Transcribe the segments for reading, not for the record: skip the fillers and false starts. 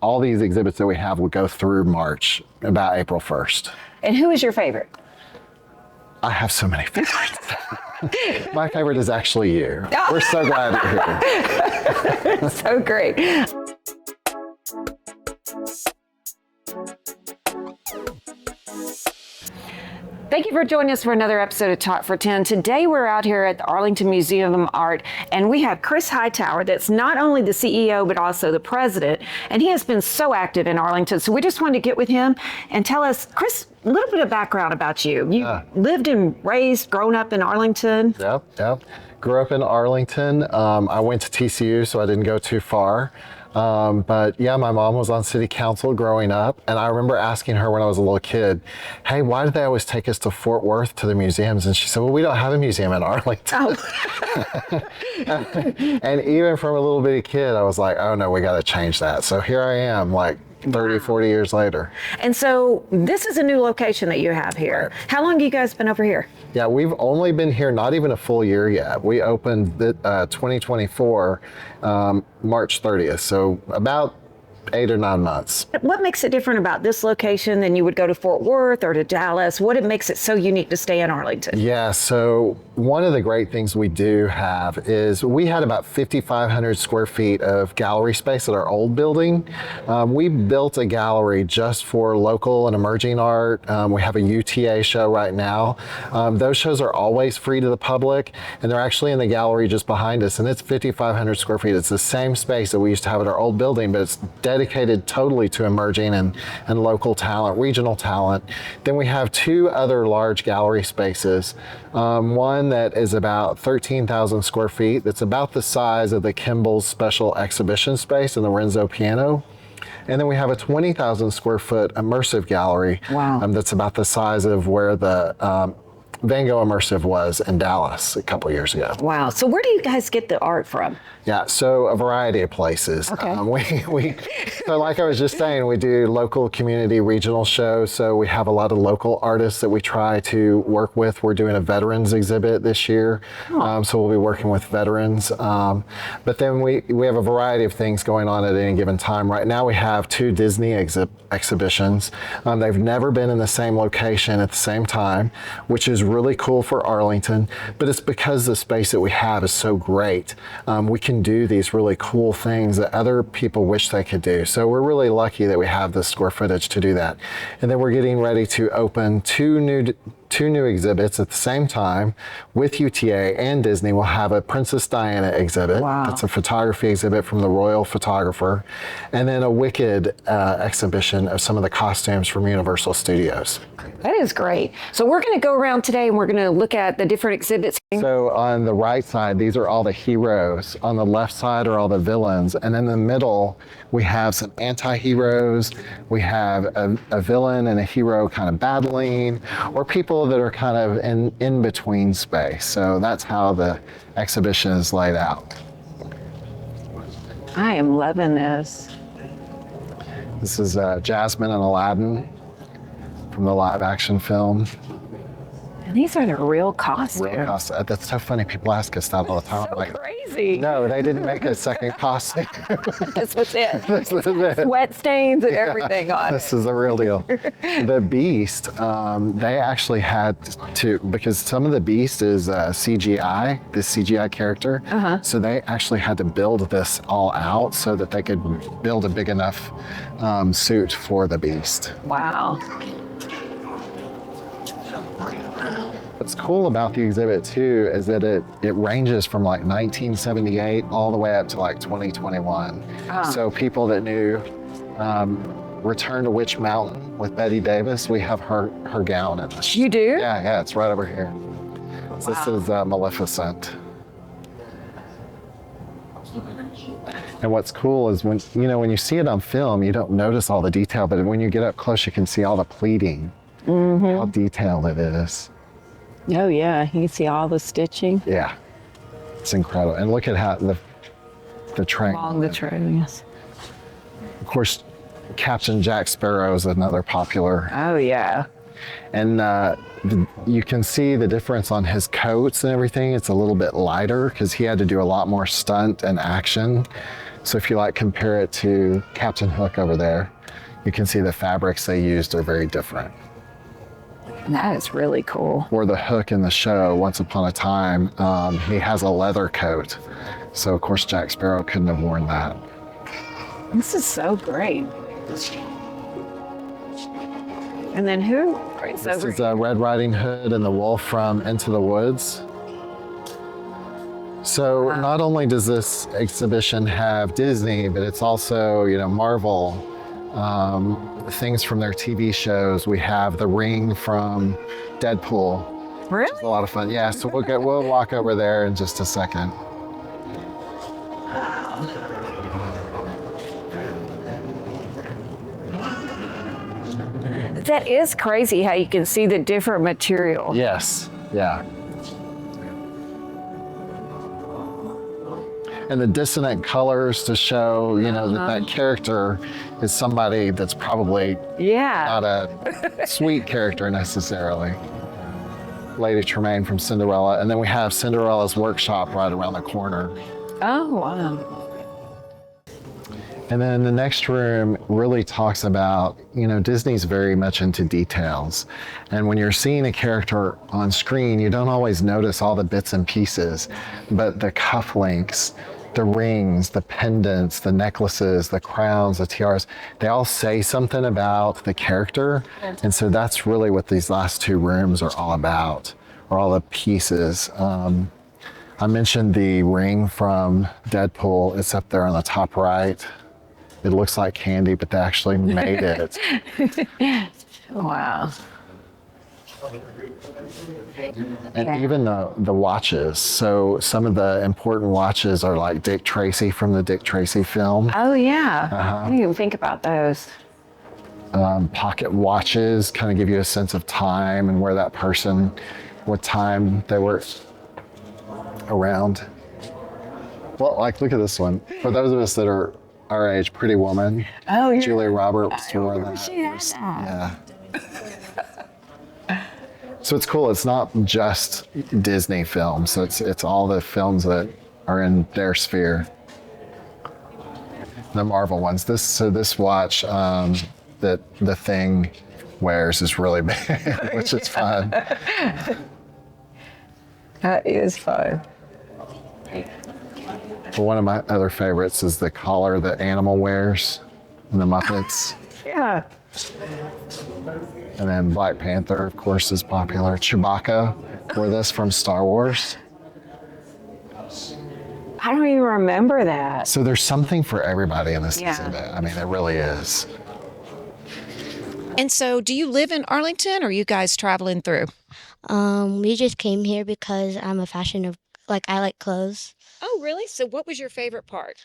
all these exhibits that we have will go through March, about April 1st. And who is your favorite? I have so many favorites. My favorite is actually you. We're so glad you're here. So great. Thank you for joining us for another episode of Talk for 10. Today we're out here at the Arlington Museum of Art, and we have Chris Hightower, that's not only the CEO but also the president, and he has been so active in Arlington. So we just wanted to get with him and tell us, Chris, a little bit of background about you. You lived and raised, grown up in Arlington. Yep. Grew up in Arlington. I went to TCU, so I didn't go too far. But yeah, my mom was on city council growing up, and I remember asking her when I was a little kid, hey, why do they always take us to Fort Worth to the museums? And she said, well, we don't have a museum in Arlington. Oh. And even from a little bitty kid, I was like, oh no, we got to change that. So here I am, like 30, 40 years later. And so this is a new location that you have here. Right. How long have you guys been over here? Yeah, we've only been here not even a full year yet. We opened 2024, March 30th, so about 8 or 9 months. What makes it different about this location than you would go to Fort Worth or to Dallas? What makes it so unique to stay in Arlington? Yeah, so one of the great things we do have is we had about 5,500 square feet of gallery space at our old building. We built a gallery just for local and emerging art. We have a UTA show right now. Those shows are always free to the public, and they're actually in the gallery just behind us, and it's 5,500 square feet. It's the same space that we used to have at our old building, but it's dedicated totally to emerging and local talent, regional talent. Then we have 2 other large gallery spaces. One that is about 13,000 square feet. That's about the size of the Kimball's special exhibition space in the Renzo Piano. And then we have a 20,000 square foot immersive gallery. Wow. That's about the size of where the Van Gogh Immersive was in Dallas a couple years ago. Wow. So where do you guys get the art from? Yeah, so a variety of places. Okay. So like I was just saying, we do local community regional shows. So we have a lot of local artists that we try to work with. We're doing a veterans exhibit this year. So we'll be working with veterans. But then we have a variety of things going on at any given time. Right now we have 2 Disney exhibitions. They've never been in the same location at the same time, which is really cool for Arlington, but it's because the space that we have is so great. We can do these really cool things that other people wish they could do. So we're really lucky that we have the square footage to do that. And then we're getting ready to open two new exhibits at the same time with UTA and Disney. We'll have a Princess Diana exhibit. Wow. That's a photography exhibit from the royal photographer. And then a Wicked exhibition of some of the costumes from Universal Studios. That is great. So we're going to go around today and we're going to look at the different exhibits. So on the right side, these are all the heroes. On the left side are all the villains. And in the middle, we have some anti-heroes. We have a villain and a hero kind of battling, or people that are kind of in between space. So that's how the exhibition is laid out. I am loving this. This is Jasmine and Aladdin from the live action film. And these are the real costumes. Real costume. That's so funny. People ask us that all the time. So like, crazy. no, they didn't make a second costume. This was it. This is it. Sweat stains and everything on This it. is the real deal. The Beast, they actually had to, because some of the Beast is CGI, this CGI character. So they actually had to build this all out so that they could build a big enough suit for the Beast. Wow. What's cool about the exhibit too is that it ranges from like 1978 all the way up to like 2021. So people that knew Return to Witch Mountain with Betty Davis, we have her gown in this. You do? Yeah, it's right over here. So this is Maleficent. And what's cool is when you see it on film, you don't notice all the detail, but when you get up close, you can see all the pleating, how detailed it is. Oh yeah, you can see all the stitching. Yeah, it's incredible. And look at how the train. Along the train, yes. Of course, Captain Jack Sparrow is another popular. Oh yeah. And you can see the difference on his coats and everything. It's a little bit lighter because he had to do a lot more stunt and action So if you like compare it to Captain Hook over there, you can see the fabrics they used are very different. That is really cool. Or the Hook in the show, Once Upon a Time, he has a leather coat. So of course Jack Sparrow couldn't have worn that. This is so great. And then who? This is Red Riding Hood and the wolf from Into the Woods. So not only does this exhibition have Disney, but it's also, Marvel, things from their TV shows. We have the ring from Deadpool. Really? It's a lot of fun. Yeah, so we'll walk over there in just a second. That is crazy how you can see the different material. Yes, yeah. And the dissonant colors to show, that character is somebody that's probably not a sweet character necessarily. Lady Tremaine from Cinderella. And then we have Cinderella's workshop right around the corner. Oh, wow. And then the next room really talks about, Disney's very much into details. And when you're seeing a character on screen, you don't always notice all the bits and pieces, but the cufflinks, the rings, the pendants, the necklaces, the crowns, the tiaras, they all say something about the character. And so that's really what these last two rooms are all about, or all the pieces. I mentioned the ring from Deadpool. It's up there on the top right. It looks like candy, but they actually made it. Wow. And even the watches. So some of the important watches are like Dick Tracy from the Dick Tracy film. Oh, yeah. I didn't even think about those. Pocket watches kind of give you a sense of time and where that person, what time they were around. Well, look at this one. For those of us that are our age, Pretty Woman. Oh, yeah. Julia Roberts wore that. She had that. Yeah. So it's cool. It's not just Disney films. So it's all the films that are in their sphere. The Marvel ones. This watch that the Thing wears is really big, which is fun. That is fun. But one of my other favorites is the collar that Animal wears in the Muppets. Yeah. And then Black Panther, of course, is popular. Chewbacca wore this from Star Wars. I don't even remember that. So there's something for everybody in this exhibit. I mean, it really is. And so do you live in Arlington or are you guys traveling through? We just came here because I'm a I like clothes. Oh, really? So what was your favorite part?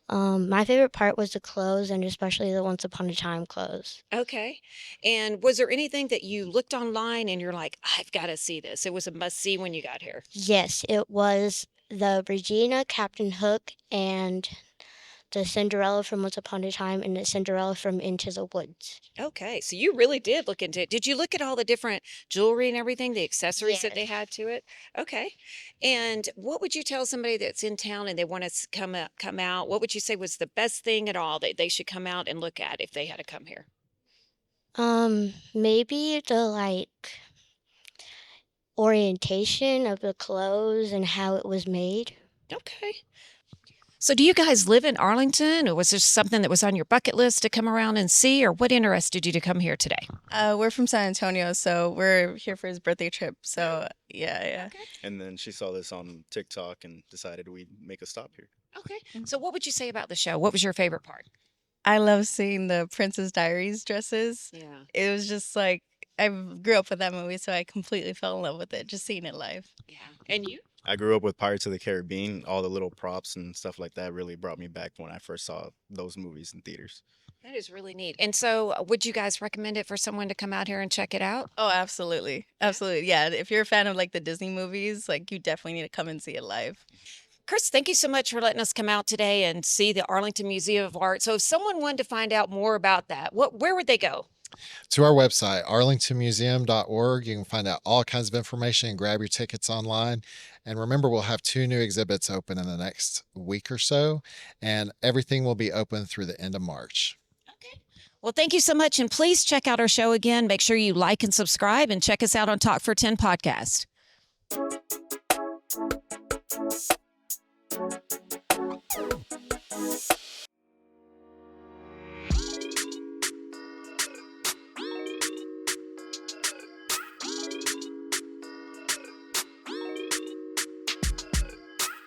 My favorite part was the clothes and especially the Once Upon a Time clothes. Okay. And was there anything that you looked online and you're like, I've got to see this? It was a must see when you got here. Yes, it was the Regina, Captain Hook, and the Cinderella from Once Upon a Time and the Cinderella from Into the Woods. Okay. So you really did look into it. Did you look at all the different jewelry and everything, the accessories that they Yes. had to it? Okay. And what would you tell somebody that's in town and they want to come out? What would you say was the best thing at all that they should come out and look at if they had to come here? Maybe the orientation of the clothes and how it was made. Okay. So do you guys live in Arlington, or was there something that was on your bucket list to come around and see, or what interested you to come here today? We're from San Antonio, so we're here for his birthday trip. So yeah. Okay. And then she saw this on TikTok and decided we'd make a stop here. Okay. So what would you say about the show? What was your favorite part? I love seeing the Princess Diaries dresses. Yeah. It was just like I grew up with that movie, so I completely fell in love with it, just seeing it live. Yeah. And you? I grew up with Pirates of the Caribbean. All the little props and stuff like that really brought me back when I first saw those movies in theaters. That is really neat. And so would you guys recommend it for someone to come out here and check it out? Oh, absolutely. Absolutely. Yeah. If you're a fan of the Disney movies, you definitely need to come and see it live. Chris, thank you so much for letting us come out today and see the Arlington Museum of Art. So if someone wanted to find out more about that, where would they go? To our website, arlingtonmuseum.org. You can find out all kinds of information and grab your tickets online. And remember, we'll have 2 new exhibits open in the next week or so, and everything will be open through the end of March. Well, thank you so much. And please check out our show again. Make sure you like and subscribe and check us out on Talk for 10 podcast.